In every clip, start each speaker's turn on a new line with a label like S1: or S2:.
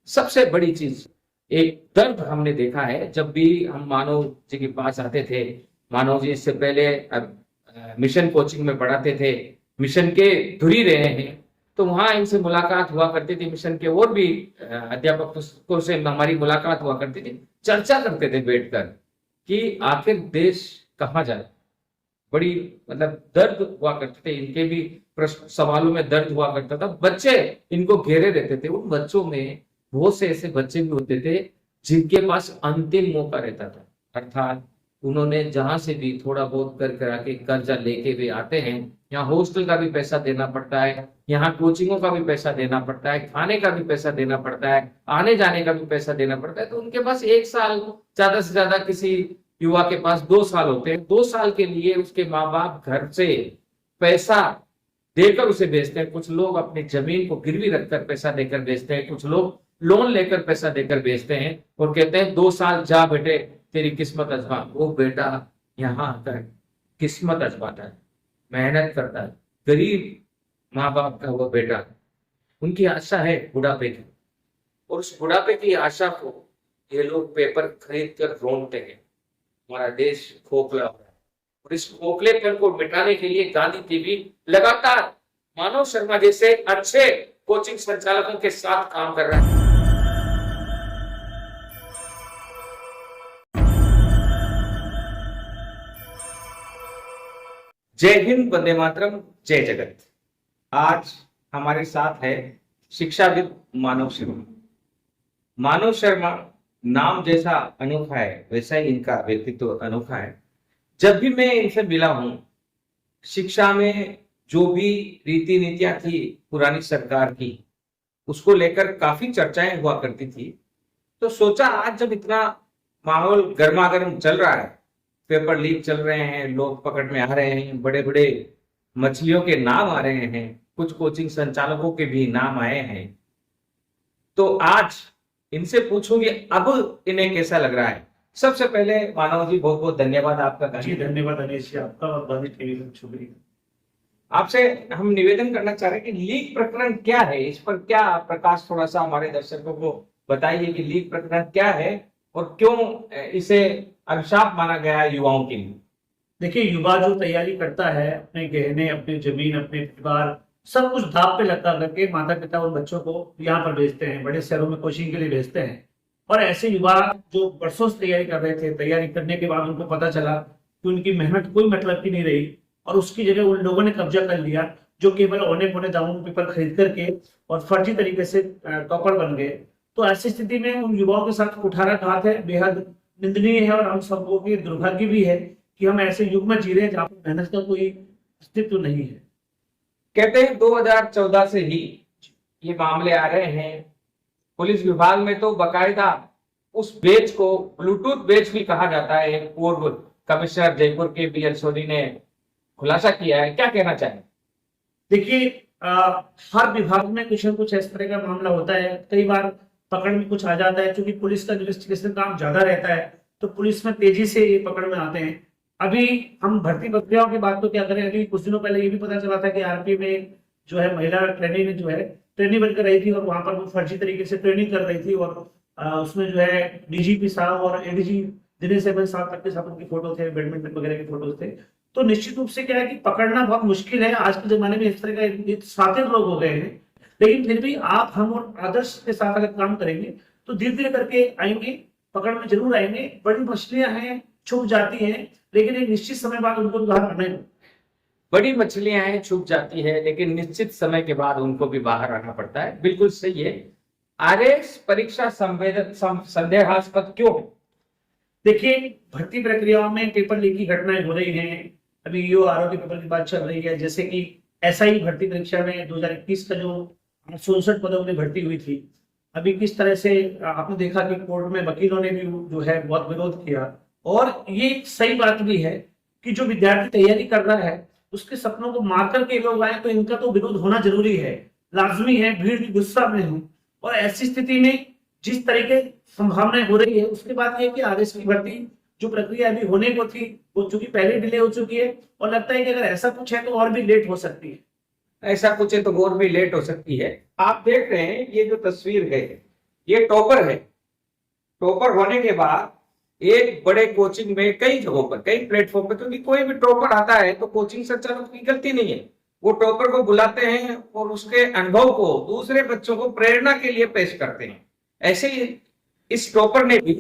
S1: सबसे बड़ी चीज, एक दर्द हमने देखा है जब भी हम मानव जी के पास आते थे। मानव जी इससे पहले मिशन कोचिंग में पढ़ाते थे, मिशन के धुरी रहे हैं, तो वहां इनसे मुलाकात हुआ करती थी। मिशन के और भी अध्यापकों से हमारी मुलाकात हुआ करती थी, चर्चा करते थे बैठकर कि आखिर देश कहाँ जाए। बड़ी मतलब दर्द हुआ करते थे, इनके भी प्रश्न सवालों में दर्द हुआ करता था। बच्चे इनको घेरे रहते थे, उन बच्चों में बहुत से ऐसे बच्चे भी होते थे जिनके पास अंतिम मौका रहता था, अर्थात उन्होंने जहां से भी थोड़ा बहुत कर करा के कर्जा लेके वे आते हैं। यहाँ हॉस्टल का भी पैसा देना पड़ता है, यहाँ कोचिंगों का भी पैसा देना पड़ता है, खाने का भी पैसा देना पड़ता है, आने जाने का भी पैसा देना पड़ता है। तो उनके पास एक साल, ज्यादा से ज्यादा किसी युवा के पास 2 साल होते हैं। 2 साल के लिए उसके माँ बाप घर से पैसा देकर उसे भेजते हैं। कुछ लोग अपनी जमीन को गिरवी रखकर पैसा देकर भेजते हैं, कुछ लोग लोन लेकर पैसा देकर भेजते हैं और कहते हैं 2 साल जा बेटे, तेरी किस्मत आजमा। वो बेटा यहाँ आकर किस्मत आजमाता है, मेहनत करता है। गरीब माँ बाप का वो बेटा, उनकी आशा है बुढ़ापे की, और उस बुढ़ापे की आशा को ये लोग पेपर खरीद कर रोनते हैं। हमारा देश खोखला हो रहा है, और इस खोखलेपन को मिटाने के लिए गांधी टीवी लगातार मानव शर्मा जैसे अच्छे कोचिंग संचालकों के साथ काम कर रहा है। जय हिंद, वंदे मातरम, जय जगत। आज हमारे साथ है शिक्षाविद मानव शर्मा। मानव शर्मा नाम जैसा अनोखा है, वैसा ही इनका व्यक्तित्व अनोखा है। जब भी मैं इनसे मिला हूं, शिक्षा में जो भी रीति नीतियां थी पुरानी सरकार की, उसको लेकर काफी चर्चाएं हुआ करती थी। तो सोचा आज जब इतना माहौल गर्मागर्म चल रहा है, पेपर लीक चल रहे हैं, लोग पकड़ में आ रहे हैं, बड़े बड़े मछलियों के नाम आ रहे हैं, कुछ कोचिंग संचालकों के भी नाम आए हैं, तो आज इनसे पूछूंगी अब इन्हें कैसा लग रहा है। सबसे पहले मानव जी, बहुत बहुत धन्यवाद आपका।
S2: जी धन्यवाद अनिश जी, आपका और गांधी टीवी का शुक्रिया।
S1: आपसे हम निवेदन करना चाह रहे हैं कि लीक प्रकरण क्या है, इस पर क्या प्रकाश थोड़ा सा हमारे दर्शकों को बताइए कि लीक प्रकरण क्या है और क्यों इसे अभिशाप माना गया है युवाओं के लिए।
S2: देखिए, युवा जो तैयारी करता है, अपने गहने, अपनी जमीन, अपने परिवार, सब कुछ दांव पे लगा करके माता पिता और बच्चों को यहाँ पर भेजते हैं, बड़े शहरों में कोचिंग के लिए भेजते हैं। और ऐसे युवा जो बरसों से तैयारी कर रहे थे, तैयारी करने के बाद उनको पता चला कि उनकी मेहनत कोई मतलब की नहीं रही, और उसकी जगह उन लोगों ने कब्जा कर लिया, जो केवल औने पौने दामों में पेपर खरीद करके और फर्जी तरीके से टॉपर बन गए। तो ऐसी स्थिति में उन युवाओं के साथ कुठाराघात है, बेहद निंदनीय है, और हम सबको की दुर्भाग्य भी है कि हम ऐसे युग में जी रहे हैं जहाँ पर मेहनत का कोई अस्तित्व नहीं है।
S1: कहते हैं 2014 से ही ये मामले आ रहे हैं। पुलिस विभाग में तो बकायदा उस बेच को ब्लूटूथ बेच भी कहा जाता है। पूर्व कमिश्नर जयपुर के बी एल सोनी ने खुलासा किया है, क्या कहना चाहें?
S2: देखिए, हर विभाग में कुछ न कुछ इस तरह का मामला होता है। कई बार पकड़ में कुछ आ जाता है, क्योंकि पुलिस का इन्वेस्टिगेशन काम ज्यादा रहता है, तो पुलिस में तेजी से ये पकड़ में आते हैं। अभी हम भर्ती प्रक्रियाओं की बात तो क्या करें, अभी कुछ दिनों पहले ये भी पता चला था कि आरपी में जो है महिला ट्रेनिंग जो है ट्रेनिंग बनकर रही थी, और वहां पर वो फर्जी तरीके से ट्रेनिंग कर रही थी, और उसमें जो है डीजीपी साहब और एडीजी दिनेश साहब तक के साथ उनके फोटो थे, बैडमिंटन वगैरह के फोटो थे। तो निश्चित रूप से क्या है कि पकड़ना बहुत मुश्किल है। आज के जमाने में इस तरह का सातिर लोग हो गए हैं, लेकिन फिर भी आप, हम और आदर्श के साथ अगर काम करेंगे तो धीरे धीरे करके आएंगे, पकड़ में जरूर आएंगे। बड़ी मछलियां हैं, छुप जाती हैं, लेकिन एक निश्चित समय बाद उनको बाहर आना है।
S1: बड़ी मछलियां हैं, छुप जाती है, लेकिन निश्चित समय के बाद उनको भी बाहर आना पड़ता है। बिल्कुल सही है। आरएस परीक्षा संदेहास्पद क्यों?
S2: देखिए, भर्ती प्रक्रियाओं में पेपर लीक की घटनाएं हो रही हैं। अभी ईओ आरओ के पेपर की बात चल रही है, जैसे कि एसआई भर्ती परीक्षा में 2021 का जो 67 पदों में भर्ती हुई थी, अभी किस तरह से आपने देखा कि कोर्ट में वकीलों ने भी जो है बहुत विरोध किया। और ये सही बात भी है कि जो विद्यार्थी तैयारी कर रहा है उसके सपनों को मार करके लोग आए, तो इनका तो विरोध होना जरूरी है, लाजमी है। भीड़ भी गुस्सा में है, और ऐसी स्थिति में जिस तरीके संभावनाएं हो रही है, उसके बाद ये कि आरएस की भर्ती जो प्रक्रिया अभी होने को थी वो चूंकि पहले डिले हो चुकी है, और लगता है कि अगर ऐसा कुछ है तो और भी लेट हो सकती है।
S1: ऐसा कुछ है तो और भी लेट हो सकती है। आप देख रहे हैं ये जो तस्वीर है, ये टॉपर है। टॉपर होने के बाद एक बड़े कोचिंग में कई जगहों पर, कई प्लेटफॉर्म पर, क्योंकि कोई भी टॉपर आता है तो कोचिंग संचालक की गलती नहीं है, वो टॉपर को बुलाते हैं और उसके अनुभव को दूसरे बच्चों को प्रेरणा के लिए पेश करते हैं। ऐसे ही इस टॉपर ने भी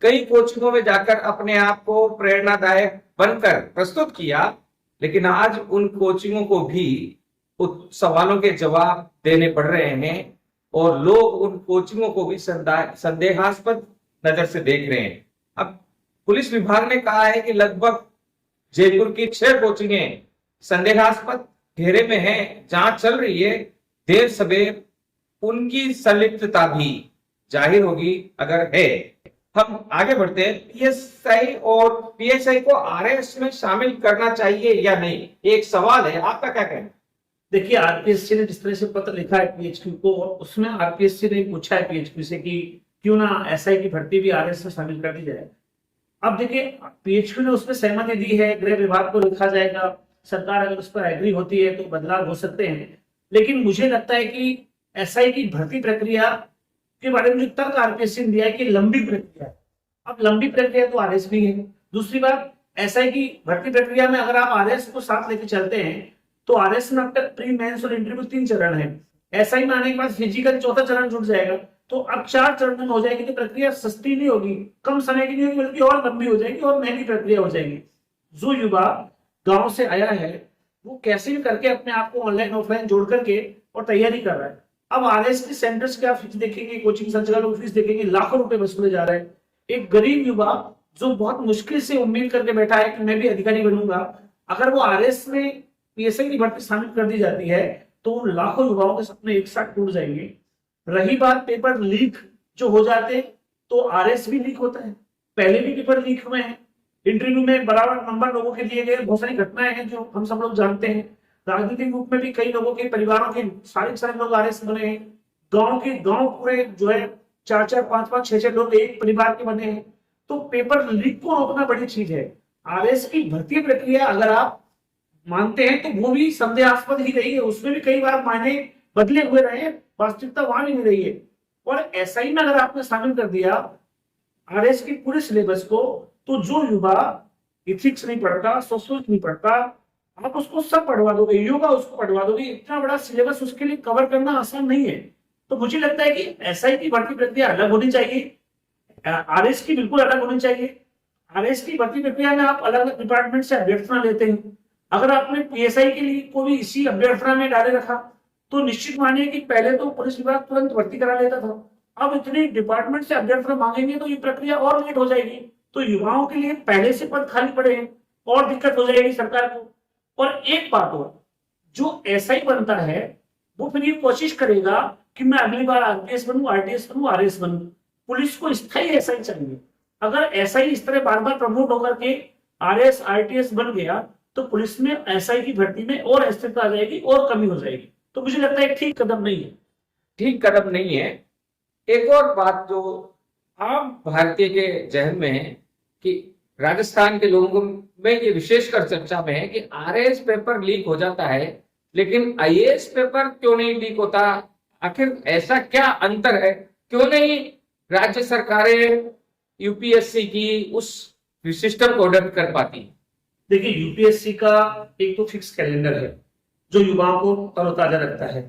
S1: कई कोचिंगों में जाकर अपने आप को प्रेरणादायक बनकर प्रस्तुत किया, लेकिन आज उन कोचिंगों को भी सवालों के जवाब देने पड़ रहे हैं और लोग उन कोचिंगों को भी संदेहास्पद नजर से देख रहे हैं। अब पुलिस विभाग ने कहा है कि लगभग जयपुर की 6 कोचिंगें संदेहास्पद घेरे में हैं, जांच चल रही है, देर सवेर उनकी संलिप्तता भी जाहिर होगी अगर है। हम आगे बढ़ते हैं। पीएसआई और पीएसआई को आरएस में शामिल करना चाहिए या नहीं, एक सवाल है, आपका क्या कहना है?
S2: देखिए, आरपीएससी ने जिस तरह से पत्र लिखा है पीएचक्यू को, उसमें आरपीएससी ने पूछा है पीएचक्यू से कि क्यों ना एसआई की भर्ती भी आरएस में शामिल कर दी जाए। अब देखिए, पीएचक्यू ने उसमें सहमति दी है, गृह विभाग को लिखा जाएगा, सरकार अगर उस पर एग्री होती है तो बदलाव हो सकते हैं। लेकिन मुझे लगता है कि एसआई की भर्ती प्रक्रिया के बारे में जो तर्क आरपीएससी ने दिया है कि लंबी प्रक्रिया है। अब लंबी प्रक्रिया तो आरएस भी है। दूसरी बात, एसआई की भर्ती प्रक्रिया में अगर आप आरएस को साथ लेके चलते हैं तो आरएस में अब तक प्री मेंस और इंटरव्यू 3 चरण है। एसआई में आने के बाद फिजिकल चौथा चरण जुड़ जाएगा, तो अब 4 चरण में हो जाएगी। तो प्रक्रिया सस्ती नहीं होगी, कम समय की नहीं होगी, बल्कि और लंबी हो जाएगी और महंगी प्रक्रिया हो जाएगी। जो युवा गांव से आया है वो कैसे भी करके अपने आप को ऑनलाइन ऑफलाइन जोड़ करके और तैयारी कर रहा है। अब आरएस के सेंटर्स की आप फीस देखेंगे, कोचिंग संचालक फीस देखेंगे, लाखों रुपए वसूले जा रहे हैं। एक गरीब युवा जो बहुत मुश्किल से उम्मीद करके बैठा है कि मैं भी अधिकारी बनूंगा, अगर वो आरएस में पीएसआई की भर्ती शामिल कर दी जाती है तो उन लाखों युवाओं के सपने एक साथ टूट जाएंगे। रही बात पेपर लीक जो हो जाते हैं, तो आरएस भी लीक होता है, पहले भी पेपर लीक हुए हैं। इंटरव्यू में बराबर नंबर लोगों के दिए गए, बहुत सारी घटनाएं हैं जो हम सब लोग जानते हैं। राजनीतिक रूप में भी कई लोगों के परिवारों के सारे लोग आरएस बने हैं। गांव पूरे जो है 4-4, 5-5, 6-6 लोग एक परिवार के बने हैं। तो पेपर लीक को रोकना बड़ी चीज है। आरएस की भर्ती प्रक्रिया अगर आप मानते हैं तो वो भी संदेहास्पद ही रही है, उसमें भी कई बार मायने बदले हुए रहे, वास्तविकता वहां भी नहीं रही है। और एसआई में अगर आपने शामिल कर दिया आरएस के पूरे सिलेबस को, तो जो युवा इथिक्स नहीं पढ़ता, सोशल नहीं पढ़ता, आप उसको सब पढ़वा दोगे, योगा उसको पढ़वा दोगे, इतना बड़ा सिलेबस उसके लिए कवर करना आसान नहीं है। तो मुझे लगता है कि एसआई की भर्ती प्रक्रिया अलग होनी चाहिए, आरएस की बिल्कुल अलग होनी चाहिए। आरएस की भर्ती प्रक्रिया में आप अलग अलग डिपार्टमेंट से अभ्यर्थना लेते हैं। अगर आपने पीएसआई के लिए को भी इसी अभ्यर्थना में डाले रखा तो निश्चित मानिए कि पहले तो पुलिस विभाग तुरंत भर्ती करा लेता था, अब इतने डिपार्टमेंट से अभ्यर्थना मांगेंगे तो ये प्रक्रिया और लेट हो जाएगी। तो युवाओं के लिए पहले से पद खाली पड़े हैं और दिक्कत हो जाएगी सरकार को। और एक बात और, जो एसआई बनता है वो फिर ये कोशिश करेगा कि मैं अगली बार आरपीएस बनूं, आरटीएस बनूं, आरएस बनूं। पुलिस को स्थायी एसआई चाहिए। अगर एसआई इस तरह बार बार प्रमोट होकर के आरएस आरटीएस बन गया तो पुलिस में एसआई की भर्ती में और अस्थिरता आ जाएगी और कमी हो जाएगी। तो मुझे लगता है ठीक कदम नहीं है।
S1: ठीक कदम नहीं है। एक और बात जो आम भारतीय के जहन में है कि राजस्थान के लोगों में ये विशेषकर चर्चा में है कि आरएस पेपर लीक हो जाता है लेकिन आईएएस पेपर क्यों नहीं लीक होता, आखिर ऐसा क्या अंतर है, क्यों नहीं राज्य सरकारें यूपीएससी की उस सिस्टम को अडॉप्ट कर पाती?
S2: देखिए, यूपीएससी का एक तो फिक्स कैलेंडर है जो युवाओं को तरोताजा रखता है।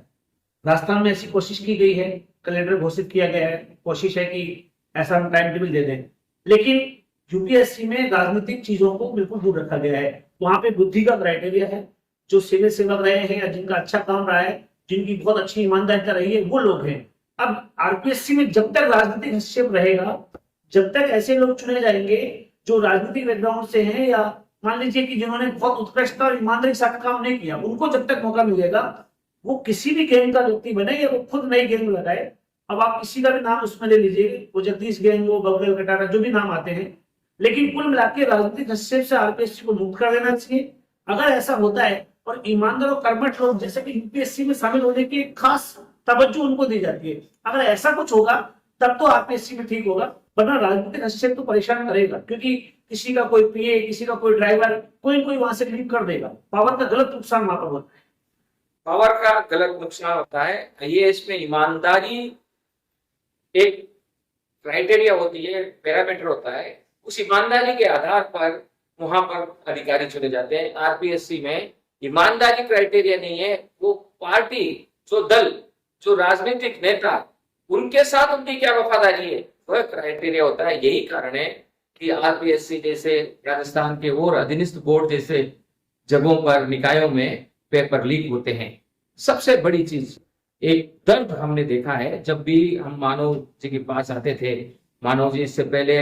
S2: राजस्थान में ऐसी कोशिश की गई है, कैलेंडर घोषित किया गया है, कोशिश है कि ऐसा हम टाइम टेबल दे दें। लेकिन यूपीएससी में राजनीतिक चीजों को बिल्कुल दूर रखा गया है। वहां पे बुद्धि का क्राइटेरिया है, जो सिविल सेवक रहे हैं या जिनका अच्छा काम रहा है, जिनकी बहुत अच्छी ईमानदारिता रही है, वो लोग हैं। अब आरपीएससी में जब तक राजनीतिक हस्तक्षेप रहेगा, जब तक ऐसे लोग चुने जाएंगे जो राजनीतिक बैकग्राउंड से हैं या मान लीजिए कि जिन्होंने बहुत उत्कृष्ट और ईमानदारी के साथ काम नहीं किया, उनको जब तक मौका मिलेगा वो किसी भी गैंग का व्यक्ति बने या वो खुद नई गैंग लगाए। अब आप किसी का भी नाम उसमें ले लीजिए, वो जगदीश गैंग, वो बबल कटारा, जो भी नाम आते हैं, लेकिन कुल मिलाकर राजनीतिक हस्तक्षेप से आरपीएससी को मुक्त कर देना चाहिए। अगर ऐसा होता है और ईमानदार और कर्मठ लोग जैसे कि यूपीएससी में शामिल होने की खास तवज्जो उनको दी जाती है, अगर ऐसा कुछ होगा तब तो आरपीएससी में ठीक होगा। वरना राजनीतिक हस्तक्षेप तो परेशान करेगा, क्योंकि किसी का कोई पीए, किसी का कोई ड्राइवर, कोई वहां से क्लिक कर देगा। पावर का गलत नुकसान वहां पर होता है।
S1: पावर का गलत नुकसान होता है। आईएएस में ईमानदारी एक क्राइटेरिया होती है, पैरामीटर होता है, उस ईमानदारी के आधार पर वहां पर अधिकारी चुने जाते हैं। आरपीएससी में ईमानदारी क्राइटेरिया नहीं है, वो पार्टी, जो दल, जो राजनीतिक नेता, उनके साथ उनकी क्या वफादारी है, वह क्राइटेरिया होता है। यही कारण है कि आरपीएससी जैसे राजस्थान के और अधीनस्थ बोर्ड जैसे जगहों पर, निकायों में पेपर लीक होते हैं। सबसे बड़ी चीज, एक दर्द हमने देखा है जब भी हम मानव जी के पास आते थे। मानव जी इससे पहले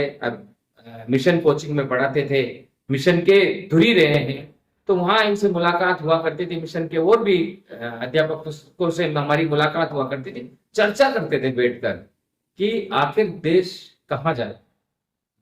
S1: मिशन कोचिंग में पढ़ाते थे, मिशन के धुरी रहे हैं, तो वहां इनसे मुलाकात हुआ करती थी। मिशन के और भी अध्यापकों से हमारी मुलाकात हुआ करती थी, चर्चा करते थे बैठकर कि आखिर देश कहाँ जाए।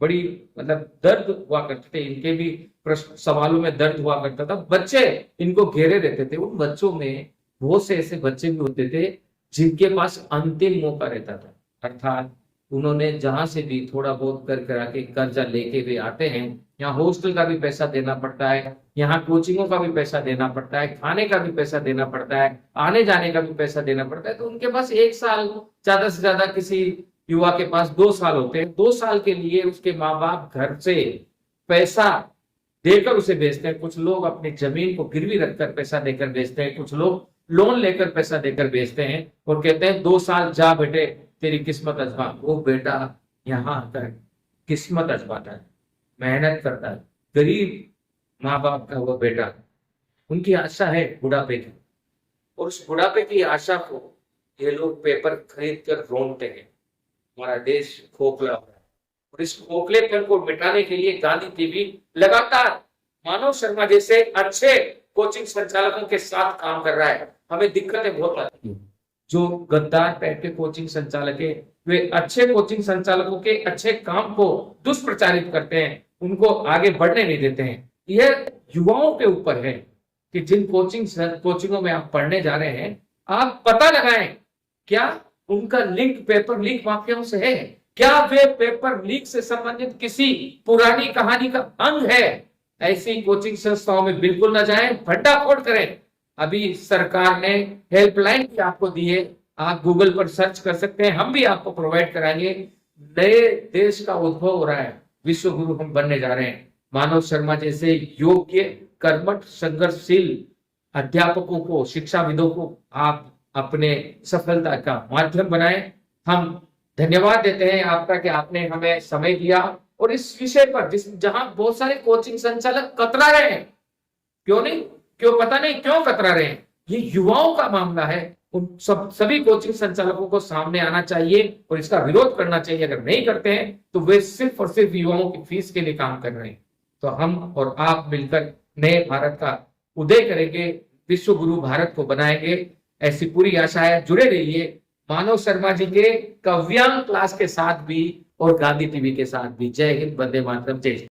S1: बड़ी मतलब दर्द हुआ करते थे, इनके भी प्रश्न सवालों में दर्द हुआ करता था। बच्चे इनको घेरे रहते थे, उन बच्चों में बहुत से ऐसे बच्चे भी होते थे जिनके पास अंतिम मौका रहता था, अर्थात उन्होंने जहां से भी थोड़ा बहुत कर करा के कर्जा लेके भी आते हैं। यहाँ हॉस्टल का भी पैसा देना पड़ता है, यहाँ कोचिंगों का भी पैसा देना पड़ता है, खाने का भी पैसा देना पड़ता है, आने जाने का भी पैसा देना पड़ता है। तो उनके पास 1 साल, ज्यादा से ज्यादा किसी युवा के पास 2 साल होते हैं। 2 साल के लिए उसके माँ बाप घर से पैसा देकर उसे भेजते हैं। कुछ लोग अपनी जमीन को गिरवी रखकर पैसा देकर भेजते हैं, कुछ लोग लोन लेकर पैसा देकर भेजते हैं और कहते हैं 2 साल जा बेटे, तेरी किस्मत आजमा। वो बेटा यहाँ आकर किस्मत आजमाता है, मेहनत करता है, गरीब माँ बाप का वो बेटा, उनकी आशा है बुढ़ापे की, और उस बुढ़ापे की आशा को ये लोग पेपर खरीद कर रोनते हैं। हमारा देश खोखला हो रहा है, और इस खोखलेपन को मिटाने के लिए गांधी टीवी लगातार मानव शर्मा जैसे अच्छे कोचिंग संचालकों के साथ काम कर रहा है। हमें दिक्कतें बहुत आती हैं। जो गद्दार टाइप के कोचिंग संचालक है, वे अच्छे कोचिंग संचालकों के अच्छे काम को दुष्प्रचारित करते हैं, उनको आगे बढ़ने नहीं देते हैं। यह युवाओं के ऊपर है कि जिन कोचिंगों में आप पढ़ने जा रहे हैं, आप पता लगाएं क्या उनका लिंक पेपर लीक माफियाओं से है, क्या वे पेपर लीक से संबंधित किसी पुरानी कहानी का अंग है। ऐसी कोचिंग संस्थाओं में बिल्कुल न जाएं, भंडाफोड़ करें। अभी सरकार ने हेल्पलाइन भी आपको दी है, आप गूगल पर सर्च कर सकते हैं, हम भी आपको प्रोवाइड कराएंगे। नए देश का उद्भव हो रहा है, विश्व गुरु हम बनने जा रहे हैं। मानव शर्मा जैसे योग्य, कर्मठ, संघर्षशील अध्यापकों को, शिक्षाविदों को आप अपने सफलता का माध्यम बनाएं। हम धन्यवाद देते हैं आपका कि आपने हमें समय दिया, और इस विषय पर जहां बहुत सारे कोचिंग संचालक कतरा रहे हैं, क्यों पता नहीं क्यों कतरा रहे हैं, ये युवाओं का मामला है। उन सभी कोचिंग संचालकों को सामने आना चाहिए और इसका विरोध करना चाहिए। अगर नहीं करते हैं तो वे सिर्फ और सिर्फ युवाओं की फीस के लिए काम कर रहे हैं। तो हम और आप मिलकर नए भारत का उदय करेंगे, विश्व गुरु भारत को बनाएंगे, ऐसी पूरी आशा है। जुड़े रहिए मानव शर्मा जी के काव्यांग क्लास के साथ भी और गांधी टीवी के साथ भी। जय हिंद, वंदे मातरम, जय।